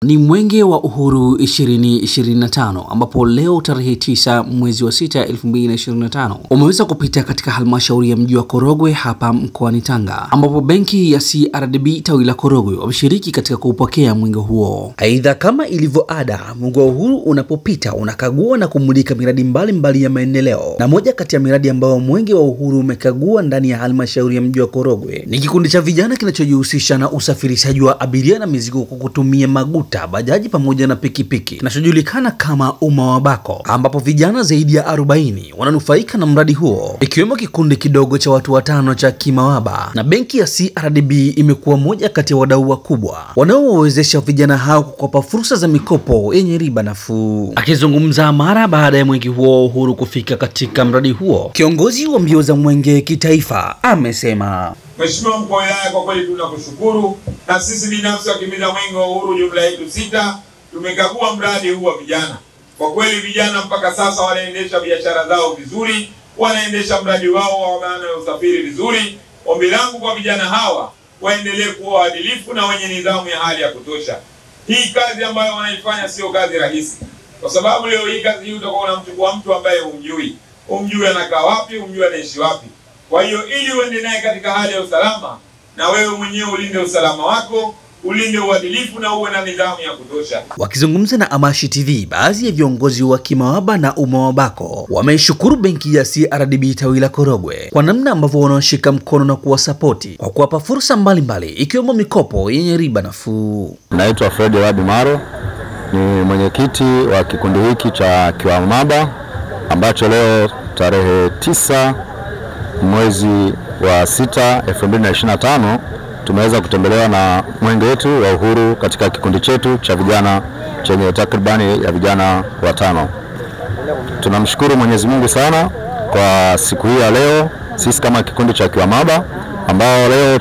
Ni Mwenge wa Uhuru 2025 ambapo leo tarehe 9 mwezi wa 6 2025 umeweza kupita katika halmashauri ya mji wa Korogwe hapa mkoani Tanga, ambapo benki ya CRDB tawi la Korogwe wameshiriki katika kupokea mwenge huo. Aidha, kama ilivyo ada, Mwenge wa Uhuru unapopita unakagua na kumulika miradi mbalimbali ya maendeleo, na moja kati ya miradi ambayo Mwenge wa Uhuru umekagua ndani ya halmashauri ya mji wa Korogwe ni kikundi cha vijana kinachojihusisha na usafirishaji wa abiria na mizigo kwa kutumia maguta, bajaji pamoja na pikipiki, kinachojulikana kama Umawabako, ambapo vijana zaidi ya 40 wananufaika na mradi huo, ikiwemo kikundi kidogo cha watu 5 cha Kimawaba. Na benki ya CRDB imekuwa moja kati ya wadau wakubwa wanaowawezesha vijana hao kukopa fursa za mikopo yenye riba nafuu. Akizungumza mara baada ya mwenge huo Uhuru kufika katika mradi huo, kiongozi wa mbio za mwenge kitaifa amesema: Mheshimiwa Mkuu wa Wilaya, kwa kweli tunakushukuru, na sisi binafsi wakimbiza Mwenge wa Uhuru jumla yetu 6 tumekagua mradi huu wa vijana. Kwa kweli vijana mpaka sasa wanaendesha biashara zao vizuri, wanaendesha mradi wao wa maana ya usafiri vizuri. Ombi langu kwa vijana hawa waendelee kuwa waadilifu na wenye nidhamu ya hali ya kutosha. Hii kazi ambayo wanaifanya sio kazi rahisi, kwa sababu leo hii kazi hii utakuwa unamchukua mtu ambaye humjui anakaa wapi, humjui anaishi wapi. Kwa hiyo ili uende naye katika hali ya usalama, na wewe mwenyewe ulinde usalama wako, ulinde uadilifu na uwe na nidhamu ya kutosha. Wakizungumza na Amashi TV, baadhi ya viongozi wa Kimawaba na Umawabako wameishukuru benki ya CRDB tawi la Korogwe kwa namna ambavyo wanaoshika mkono na kuwasapoti kwa kuwapa fursa mbalimbali ikiwemo mikopo yenye riba nafuu. Naitwa Fred Wadi Maro, ni mwenyekiti wa kikundi hiki cha Kimawaba ambacho leo tarehe 9 mwezi wa 6 2025 tumeweza kutembelewa na mwenge wetu wa uhuru katika kikundi chetu cha vijana chenye takribani ya vijana 5. Tunamshukuru Mwenyezi Mungu sana kwa siku hii ya leo. Sisi kama kikundi cha Kimawaba ambao leo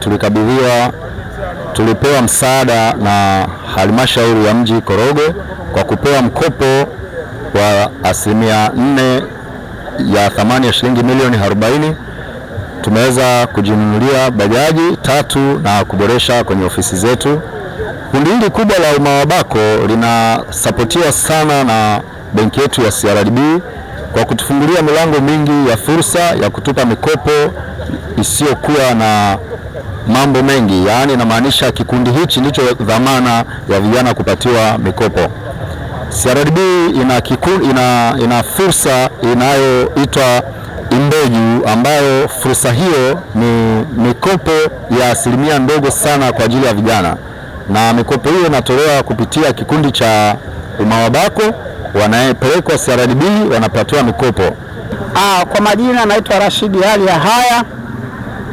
tulipewa msaada na halmashauri ya mji Korogwe kwa kupewa mkopo wa 4% ya thamani ya shilingi milioni 40. Tumeweza kujinunulia bajaji 3 na kuboresha kwenye ofisi zetu. Kundi hili kubwa la Umawabako linasapotiwa sana na benki yetu ya CRDB kwa kutufungulia milango mingi ya fursa ya kutupa mikopo isiyokuwa na mambo mengi. Yaani inamaanisha kikundi hichi ndicho dhamana ya vijana kupatiwa mikopo. CRDB ina fursa inayoitwa Imbeju, ambayo fursa hiyo ni mikopo ya asilimia ndogo sana kwa ajili ya vijana, na mikopo hiyo inatolewa kupitia kikundi cha Umawabako, wanayepelekwa CRDB wanapatiwa mikopo. Kwa majina naitwa Rashidi Ali Yahaya,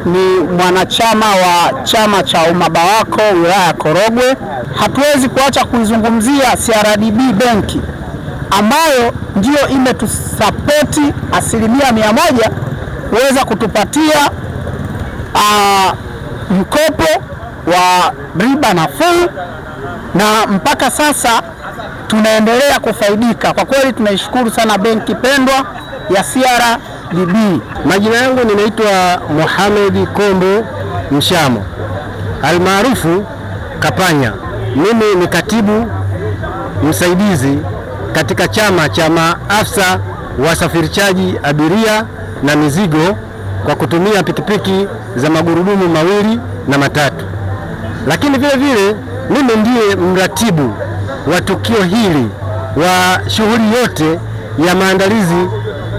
ni mwanachama wa chama cha Umawabako wilaya ya Korogwe. Hatuwezi kuacha kuizungumzia CRDB benki ambayo ndio imetusapoti 100% kuweza kutupatia mkopo wa riba nafuu, na mpaka sasa tunaendelea kufaidika. Kwa kweli tunaishukuru sana benki pendwa ya CRDB. Majina yangu ninaitwa Mohamed Kombo Mshamo almaarufu Kapanya. Mimi ni katibu msaidizi katika chama cha maafisa wasafirishaji abiria na mizigo kwa kutumia pikipiki za magurudumu 2 na 3. Lakini vile vile mimi ndiye mratibu wa tukio hili wa shughuli yote ya maandalizi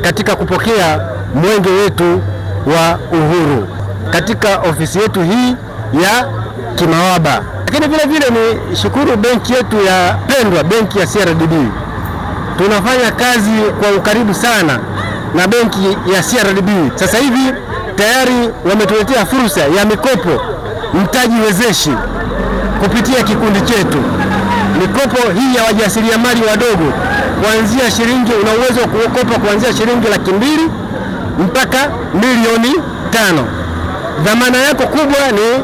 katika kupokea mwenge wetu wa uhuru katika ofisi yetu hii ya Kimawaba. Lakini vile vile ni shukuru benki yetu ya pendwa, benki ya CRDB. Tunafanya kazi kwa ukaribu sana na benki ya CRDB. Sasa hivi tayari wametuletea fursa ya mikopo mtaji wezeshi kupitia kikundi chetu. Mikopo hii ya wajasiriamali wadogo kuanzia shilingi, una uwezo wa kukopa kuanzia shilingi 200,000 mpaka milioni 5. Dhamana yako kubwa ni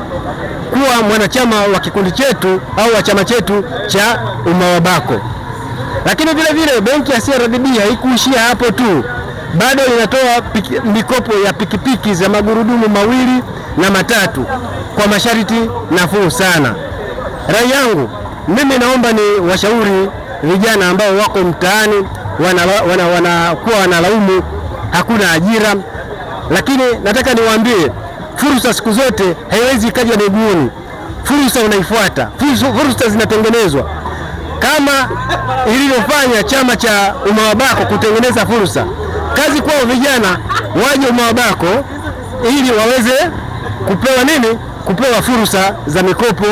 kuwa mwanachama wa kikundi chetu au wa chama chetu cha Umawabako. Lakini vile vile benki ya CRDB haikuishia hapo tu, bado inatoa mikopo ya pikipiki za magurudumu 2 na 3 kwa masharti nafuu sana. Rai yangu mimi naomba ni washauri vijana ambao wako mtaani wanakuwa wanalaumu hakuna ajira, lakini nataka niwaambie fursa siku zote haiwezi kaja miguuni. Fursa unaifuata, fursa zinatengenezwa kama ilivyofanya chama cha Umawabako kutengeneza fursa. Kazi kwao vijana waje Umawabako ili waweze kupewa nini? Kupewa fursa za mikopo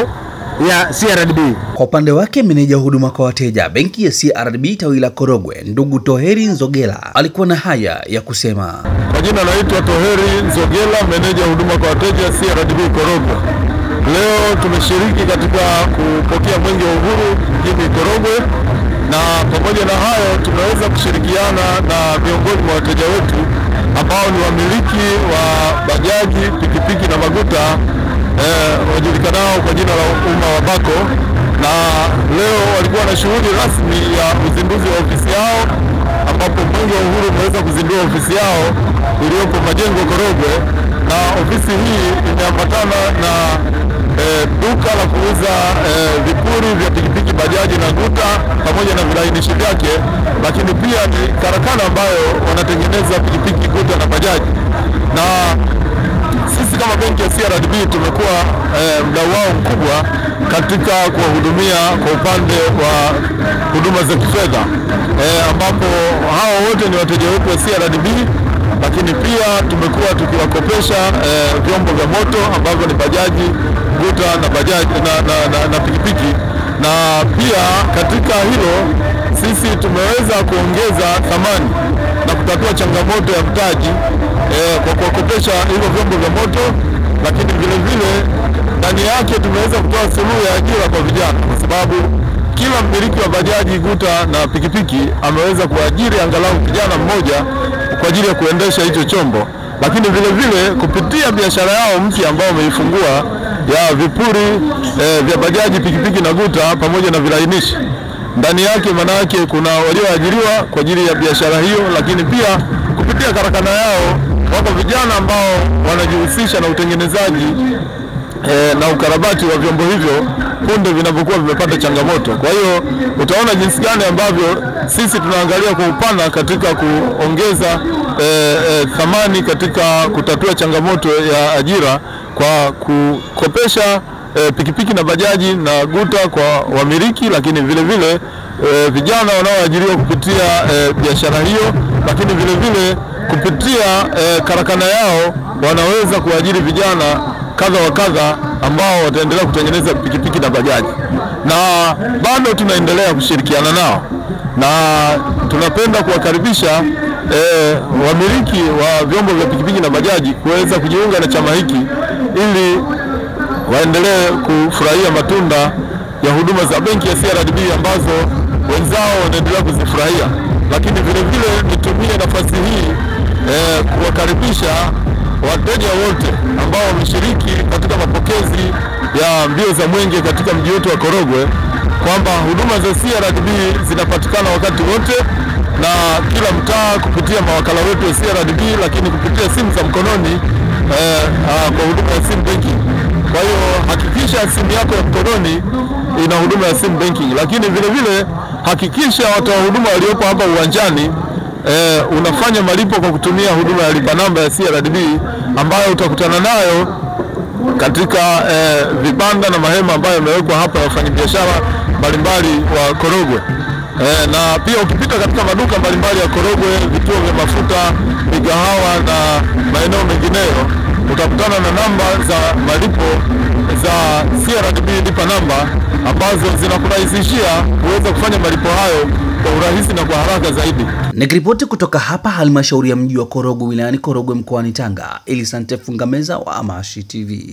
ya CRDB. Kwa upande wake meneja huduma kwa wateja benki ya CRDB tawi la Korogwe, ndugu Toheri Nzogela, alikuwa na haya ya kusema. Kwa jina naitwa Toheri Nzogela, meneja huduma kwa wateja CRDB Korogwe. Leo tumeshiriki katika kupokea mwenge wa uhuru mjini Korogwe, na pamoja na hayo tumeweza kushirikiana na viongozi wa wateja wetu ambao ni wamiliki wa bajaji, pikipiki na maguta wajulikanao kwa jina la Umawabako, na leo walikuwa na shughuli rasmi ya uzinduzi wa ofisi yao, ambapo mwenge wa uhuru umeweza kuzindua ofisi yao iliyopo Majengo Korogwe, na ofisi hii imeambatana na duka la kuuza vipuri vya pikipiki, bajaji na guta pamoja na vilainishi vyake, lakini pia ni karakana ambayo wanatengeneza pikipiki, guta na bajaji. Na sisi kama benki ya CRDB tumekuwa mdau wao mkubwa katika kuwahudumia kwa upande wa huduma za kifedha, ambapo hao wote ni wateja wetu wa CRDB, lakini pia tumekuwa tukiwakopesha vyombo vya moto ambavyo ni bajaji, guta na bajaji na pikipiki. Na pia katika hilo sisi tumeweza kuongeza thamani na kutatua changamoto ya mtaji kwa kuwakopesha hivyo vyombo vya moto, lakini vile vile ndani yake tumeweza kutoa suluhu ya ajira kwa vijana, kwa sababu kila mmiliki wa bajaji, guta na pikipiki ameweza kuajiri angalau kijana mmoja kwa ajili ya kuendesha hicho chombo, lakini vile vile kupitia biashara yao mpya ambao wameifungua ya vipuri vya bajaji, pikipiki na guta pamoja na vilainishi. Ndani yake manake kuna walioajiriwa kwa ajili ya biashara hiyo, lakini pia kupitia karakana yao wako vijana ambao wanajihusisha na utengenezaji na ukarabati wa vyombo hivyo punde vinavyokuwa vimepata changamoto. Kwa hiyo utaona jinsi gani ambavyo sisi tunaangalia kwa upana katika kuongeza thamani katika kutatua changamoto ya ajira kwa kukopesha pikipiki na bajaji na guta kwa wamiliki, lakini vile vile vijana wanaoajiriwa kupitia biashara hiyo, lakini vile vile kupitia karakana yao wanaweza kuajiri vijana kadha wa kadha ambao wataendelea kutengeneza pikipiki na bajaji, na bado tunaendelea kushirikiana nao, na tunapenda kuwakaribisha wamiliki wa vyombo vya pikipiki na bajaji kuweza kujiunga na chama hiki ili waendelee kufurahia matunda ya huduma za benki ya CRDB ambazo wenzao wanaendelea kuzifurahia. Lakini vile vile nitumie nafasi hii kuwakaribisha wateja wote ambao wameshiriki katika mapokezi ya mbio za mwenge katika mji wetu wa Korogwe kwamba huduma za CRDB zinapatikana wakati wote na kila mtaa kupitia mawakala wetu wa CRDB, lakini kupitia simu za mkononi kwa huduma ya sim banking. Kwa hiyo hakikisha simu yako ya mkononi ina huduma ya sim banking, lakini vile vile hakikisha watoa huduma waliopo hapa uwanjani unafanya malipo kwa kutumia huduma ya lipa namba ya CRDB ambayo utakutana nayo katika vibanda na mahema ambayo yamewekwa hapa wafanyabiashara mbalimbali wa Korogwe. Na pia ukipita katika maduka mbalimbali ya Korogwe, vituo vya mafuta, migahawa na maeneo mengineyo, utakutana na namba za malipo za CRDB lipa namba ambazo zinakurahisishia kuweza kufanya malipo hayo kwa urahisi na kwa haraka zaidi. Nikiripoti kutoka hapa halmashauri ya mji wa Korogwe wilayani Korogwe mkoani Tanga, Elisante Fungameza wa Amashi TV.